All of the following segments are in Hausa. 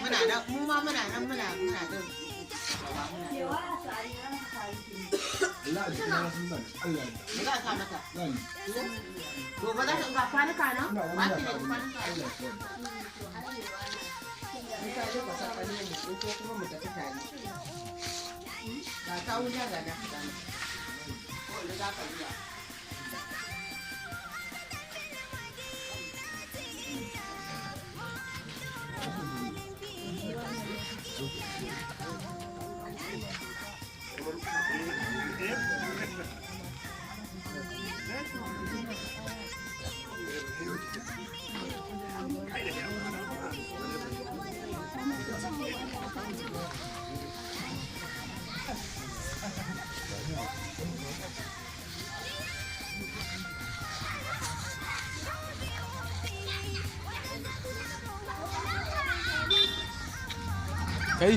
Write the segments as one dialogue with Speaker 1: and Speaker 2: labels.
Speaker 1: muna nan mu ma muna nan muna da
Speaker 2: Allah ya kira sun nan Allah
Speaker 1: me za ka mata
Speaker 2: nan
Speaker 1: gobe za ka ga kwanuka nan ba ki da kwanuka ni ka je ka saka ne mu ko kuma mu tafi tare ba ta wuta ga da ka ko da za ka biya
Speaker 3: Kai.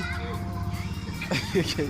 Speaker 3: Kai.